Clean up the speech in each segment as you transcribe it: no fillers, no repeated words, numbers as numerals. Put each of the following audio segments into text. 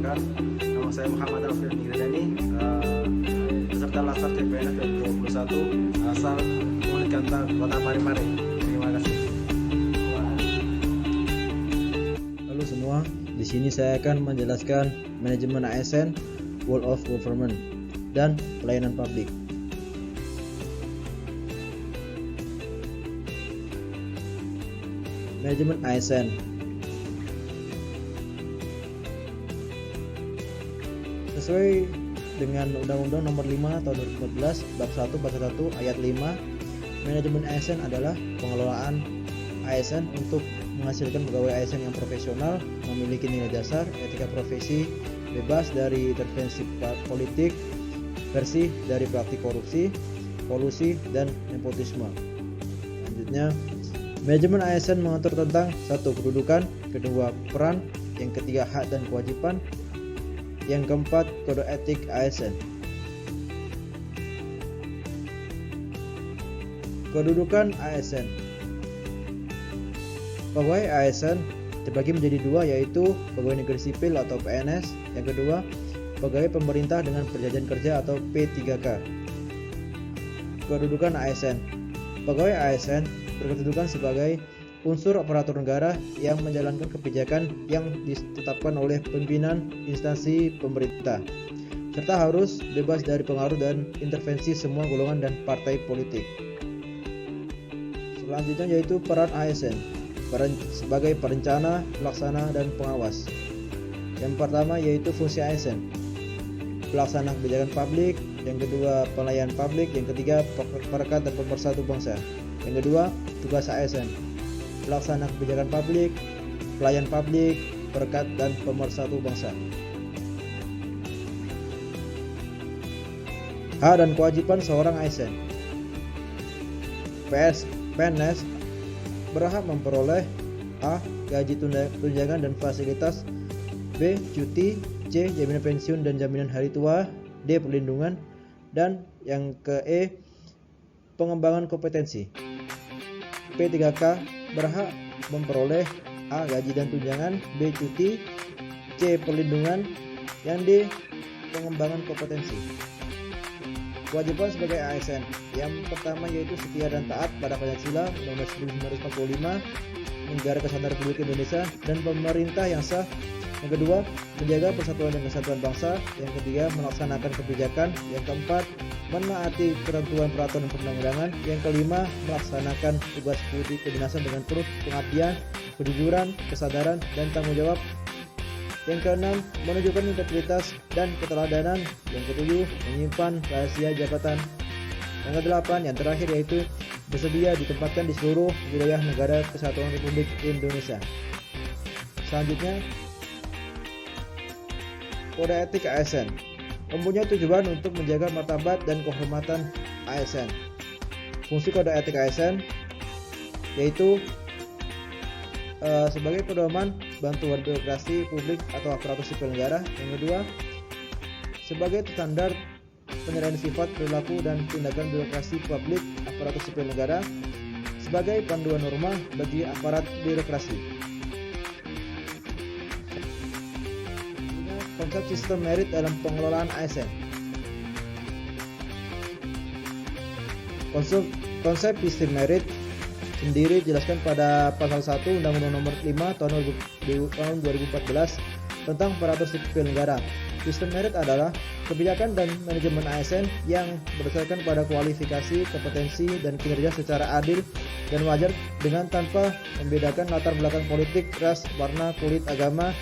perkenalkan, nama saya Muhammad Alfir Nigradani, peserta Laskar CPNS 2021 asal Unit Kanta Kota Parepare. Terima kasih. Halo semua, di sini saya akan menjelaskan manajemen ASN, World of Government, dan pelayanan publik. Manajemen ASN. Sesuai dengan Undang-Undang Nomor 5 Tahun 2014 Bab 1 Pasal 1 Ayat 5, manajemen ASN adalah pengelolaan ASN untuk menghasilkan pegawai ASN yang profesional, memiliki nilai dasar, etika profesi, bebas dari intervensi politik, bersih dari praktik korupsi, kolusi, dan nepotisme. Selanjutnya, manajemen ASN mengatur tentang 1. Kedudukan, 2. Peran, yang ketiga hak dan kewajiban, yang keempat kode etik ASN. Kedudukan ASN. Pegawai ASN terbagi menjadi dua, yaitu pegawai negeri sipil atau PNS, yang kedua pegawai pemerintah dengan perjanjian kerja atau P3K. Kedudukan ASN. Pegawai ASN berkedudukan sebagai unsur aparatur negara yang menjalankan kebijakan yang ditetapkan oleh pimpinan instansi pemerintah, serta harus bebas dari pengaruh dan intervensi semua golongan dan partai politik. Selanjutnya yaitu peran ASN sebagai perencana, pelaksana, dan pengawas. Yang pertama yaitu fungsi ASN, pelaksana kebijakan publik, yang kedua pelayan publik, yang ketiga perekat dan pemersatu bangsa. Yang kedua tugas ASN, pelaksana kebijakan publik, pelayan publik, perekat, dan pemersatu bangsa. Hak dan kewajiban seorang ASN. PNS berhak memperoleh A. Gaji tunjangan dan fasilitas, B. Cuti, C. Jaminan pensiun dan jaminan hari tua, D. Perlindungan, dan yang ke E. Pengembangan kompetensi. P3K berhak memperoleh A. Gaji dan tunjangan, B. Cuti, C. Perlindungan, yang D. Pengembangan kompetensi. Kewajiban sebagai ASN. Yang pertama yaitu setia dan taat pada Pancasila Undang-Undang 1945, Negara Kesatuan Republik Indonesia, dan pemerintah yang sah. Yang kedua, menjaga persatuan dan kesatuan bangsa. Yang ketiga, melaksanakan kebijakan. Yang keempat, menaati ketentuan peraturan perundang-undangan. Yang kelima, melaksanakan tugas budi kedinasan dengan penuh pengabdian, kejujuran, kesadaran, dan tanggung jawab. Yang keenam, menunjukkan integritas dan keteladanan. Yang ketujuh, menyimpan rahasia jabatan. Yang kedelapan, yang terakhir yaitu bersedia ditempatkan di seluruh wilayah negara Kesatuan Republik Indonesia. Selanjutnya, kode etik ASN mempunyai tujuan untuk menjaga martabat dan kehormatan ASN. Fungsi kode etik ASN yaitu sebagai pedoman bantuan birokrasi publik atau aparatur sipil negara. Yang kedua, sebagai standar penilaian sifat, perilaku, dan tindakan birokrasi publik aparatur sipil negara, sebagai panduan norma bagi aparat birokrasi. Konsep sistem merit dalam pengelolaan ASN. Konsep sistem merit sendiri dijelaskan pada pasal 1 Undang-Undang Nomor 5 Tahun 2014 tentang aparatur sipil negara. Sistem merit adalah kebijakan dan manajemen ASN yang berdasarkan pada kualifikasi, kompetensi, dan kinerja secara adil dan wajar dengan tanpa membedakan latar belakang politik, ras, warna, kulit, agama,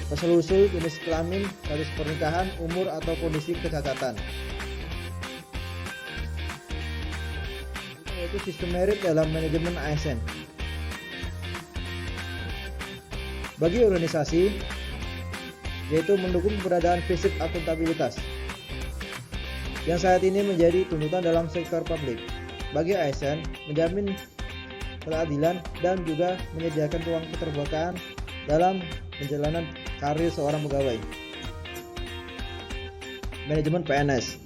asal-usul, jenis kelamin, status pernikahan, umur, atau kondisi kecacatan. Yaitu sistem merit dalam manajemen ASN. Bagi organisasi, yaitu mendukung keberadaan prinsip akuntabilitas yang saat ini menjadi tuntutan dalam sektor publik. Bagi ASN, menjamin keadilan dan juga menyediakan ruang keterbukaan dalam perjalanan karir seorang pegawai. Manajemen PNS.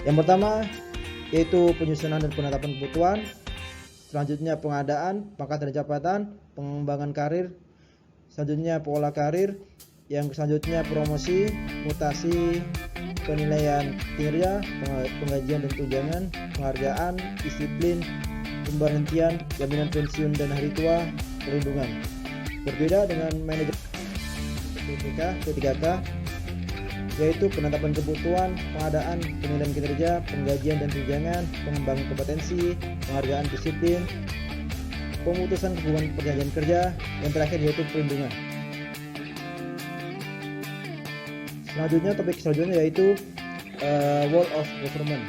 Yang pertama yaitu penyusunan dan penetapan kebutuhan, selanjutnya pengadaan, pangkat dan jabatan, pengembangan karir, selanjutnya pola karir, Yang selanjutnya promosi, mutasi, penilaian kinerja, penggajian dan tunjangan, penghargaan, disiplin, pemberhentian, jaminan pensiun dan hari tua, perlindungan. Berbeda dengan manajemen P3K, yaitu penetapan kebutuhan, pengadaan, penilaian kinerja, penggajian dan tunjangan, pengembangan kompetensi, penghargaan disiplin, pemutusan hubungan perjanjian kerja, yang terakhir yaitu perlindungan. Selanjutnya, topik selanjutnya yaitu World of Government.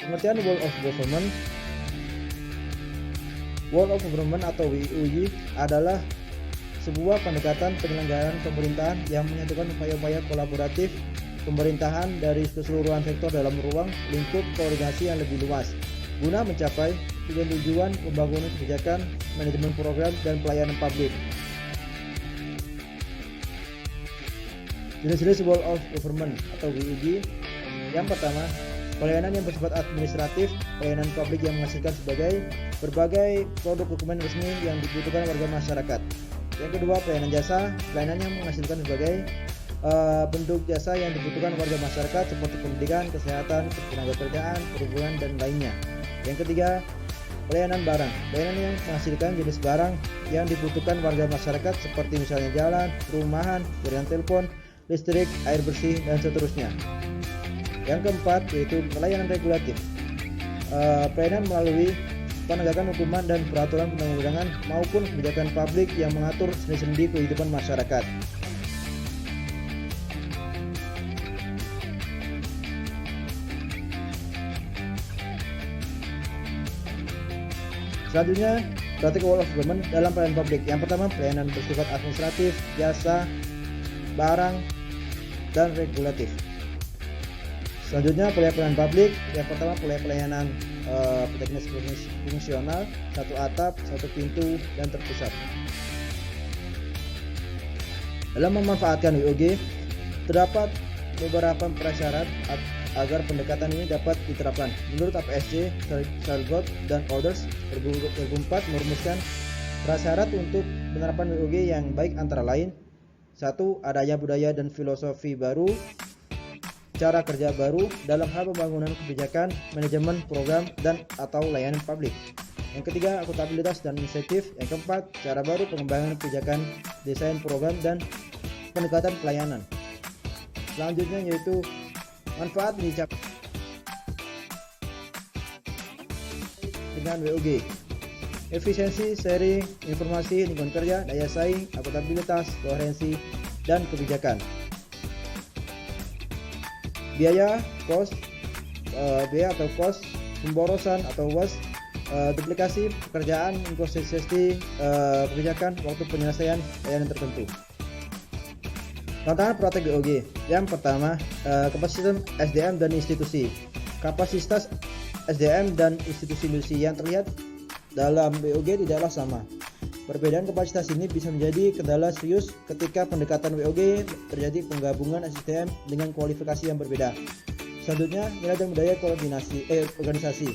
Pengertian World of Government atau WOG adalah sebuah pendekatan penyelenggaraan pemerintahan yang menyatukan upaya-upaya kolaboratif pemerintahan dari keseluruhan sektor dalam ruang lingkup koordinasi yang lebih luas guna mencapai tujuan pembangunan kebijakan, manajemen program, dan pelayanan publik. Jenis-jenis World of Government atau WOG. Yang pertama, pelayanan yang bersifat administratif, pelayanan publik yang menghasilkan sebagai berbagai produk dokumen resmi yang dibutuhkan warga masyarakat. Yang kedua, pelayanan jasa, pelayanan yang menghasilkan sebagai bentuk jasa yang dibutuhkan warga masyarakat seperti pendidikan, kesehatan, ketenagakerjaan, perhubungan, dan lainnya. Yang ketiga, pelayanan barang, pelayanan yang menghasilkan jenis barang yang dibutuhkan warga masyarakat seperti misalnya jalan, perumahan, jaringan telepon, listrik, air bersih, dan seterusnya. Yang keempat yaitu pelayanan regulatif, pelayanan melalui penegakan hukuman dan peraturan perundang-undangan maupun kebijakan publik yang mengatur sendi-sendi kehidupan masyarakat. Selanjutnya, praktik World of Government dalam pelayanan publik. Yang pertama, pelayanan bersifat administratif, jasa, barang, dan regulatif. Selanjutnya, pelayanan publik. Yang pertama, pelayanan teknis fungsional, satu atap, satu pintu, dan terpusat. Dalam memanfaatkan WOG, terdapat beberapa prasyarat agar pendekatan ini dapat diterapkan. Menurut APSC, Charlotte dan others, 2004 merumuskan prasyarat untuk penerapan WOG yang baik antara lain: 1. Adanya budaya dan filosofi baru, cara kerja baru dalam hal pembangunan kebijakan, manajemen program, dan atau layanan publik. Yang ketiga, akuntabilitas dan insentif. Yang keempat, cara baru pengembangan kebijakan, desain program, dan pendekatan pelayanan. Selanjutnya yaitu manfaat dicapai dengan WOG: efisiensi, sharing, informasi, lingkungan kerja, daya saing, akuntabilitas, koherensi, dan kebijakan. Biaya atau cost, pemborosan atau waste, duplikasi pekerjaan, inkonsistensi kebijakan, waktu penyelesaian layanan tertentu. Tantangan praktek WOG. Yang pertama, kapasitas SDM dan institusi. Kapasitas SDM dan institusi yang terlihat dalam WOG tidaklah sama. Perbedaan kapasitas ini bisa menjadi kendala serius ketika pendekatan WOG terjadi penggabungan SDM dengan kualifikasi yang berbeda. Selanjutnya, nilai dan budaya organisasi.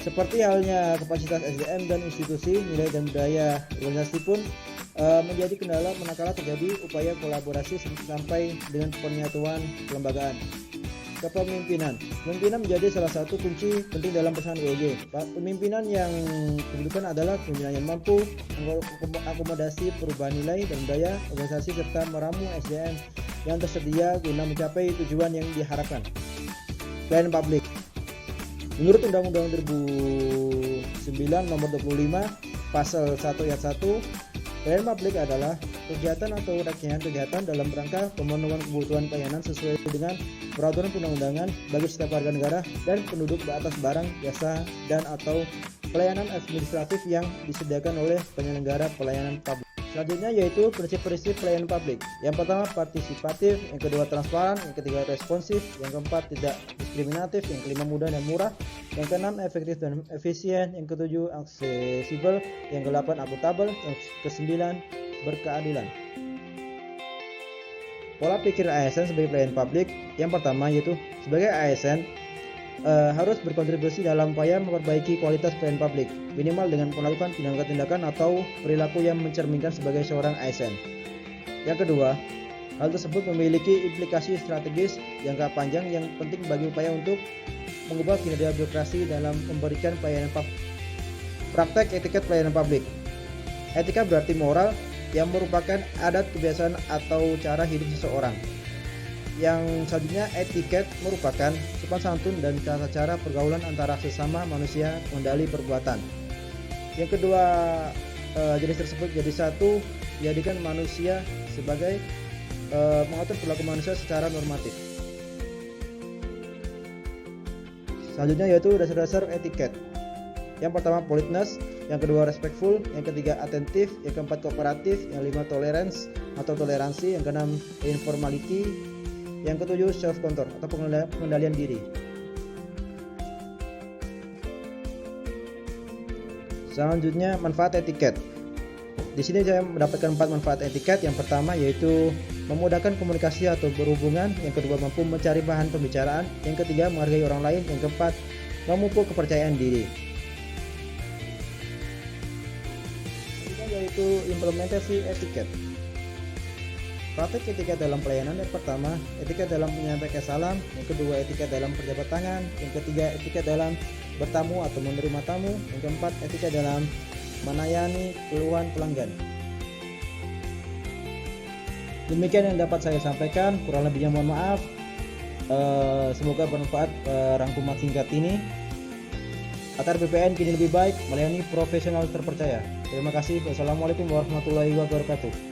Seperti halnya kapasitas SDM dan institusi, nilai dan budaya organisasi pun menjadi kendala manakala terjadi upaya kolaborasi sampai dengan penyatuan kelembagaan. Kepemimpinan menjadi salah satu kunci penting dalam pelaksanaan WOG. Pemimpinan yang dibutuhkan adalah pemimpinan yang mampu mengakomodasi perubahan nilai dan budaya organisasi serta meramu SDM yang tersedia guna mencapai tujuan yang diharapkan. Pelayanan publik. Menurut Undang-Undang 2009 Nomor 25 Pasal 1 Ayat 1, pelayanan publik adalah kegiatan atau rangkaian kegiatan dalam rangka pemenuhan kebutuhan pelayanan sesuai dengan peraturan perundang-undangan bagi setiap warga negara dan penduduk atas barang, jasa, dan atau pelayanan administratif yang disediakan oleh penyelenggara pelayanan publik. Selanjutnya yaitu prinsip-prinsip pelayanan publik. Yang pertama, partisipatif. Yang kedua, transparan. Yang ketiga, responsif. Yang keempat, tidak diskriminatif. Yang kelima, mudah dan murah. Yang keenam, efektif dan efisien. Yang ketujuh, aksesibel. Yang kedelapan, akuntabel. Yang kesembilan, berkeadilan. Pola pikir ASN sebagai pelayanan publik. Yang pertama yaitu sebagai ASN, harus berkontribusi dalam upaya memperbaiki kualitas pelayanan publik, minimal dengan melakukan tindakan-tindakan atau perilaku yang mencerminkan sebagai seorang ASN. Yang kedua, hal tersebut memiliki implikasi strategis jangka panjang yang penting bagi upaya untuk mengubah kinerja birokrasi dalam memberikan pelayanan publik. Praktek etiket pelayanan publik. Etika berarti moral yang merupakan adat, kebiasaan, atau cara hidup seseorang. Yang selanjutnya, etiket merupakan sopan santun dan tata cara pergaulan antara sesama manusia mengendali perbuatan. Yang kedua, jenis tersebut jadi satu, jadikan manusia sebagai mengatur perilaku manusia secara normatif. Selanjutnya yaitu dasar-dasar etiket. Yang pertama politeness, yang kedua respectful, yang ketiga attentive, yang keempat kooperatif, yang lima tolerance atau toleransi, yang keenam informality, yang ketujuh self control atau pengendalian diri. Selanjutnya manfaat etiket. Di sini saya mendapatkan 4 manfaat etiket. Yang pertama yaitu memudahkan komunikasi atau berhubungan, yang kedua mampu mencari bahan pembicaraan, yang ketiga menghargai orang lain, yang keempat memupuk kepercayaan diri. Yaitu implementasi etiket. Praktek etiket dalam pelayanan. Yang pertama, etiket dalam menyampaikan salam, yang kedua etiket dalam berjabat tangan, yang ketiga etiket dalam bertamu atau menerima tamu, yang keempat etiket dalam melayani keluhan pelanggan. Demikian yang dapat saya sampaikan, kurang lebihnya mohon maaf. Semoga bermanfaat rangkuman singkat ini. Atar BPN kini lebih baik, melayani profesional terpercaya. Terima kasih. Wassalamualaikum warahmatullahi wabarakatuh.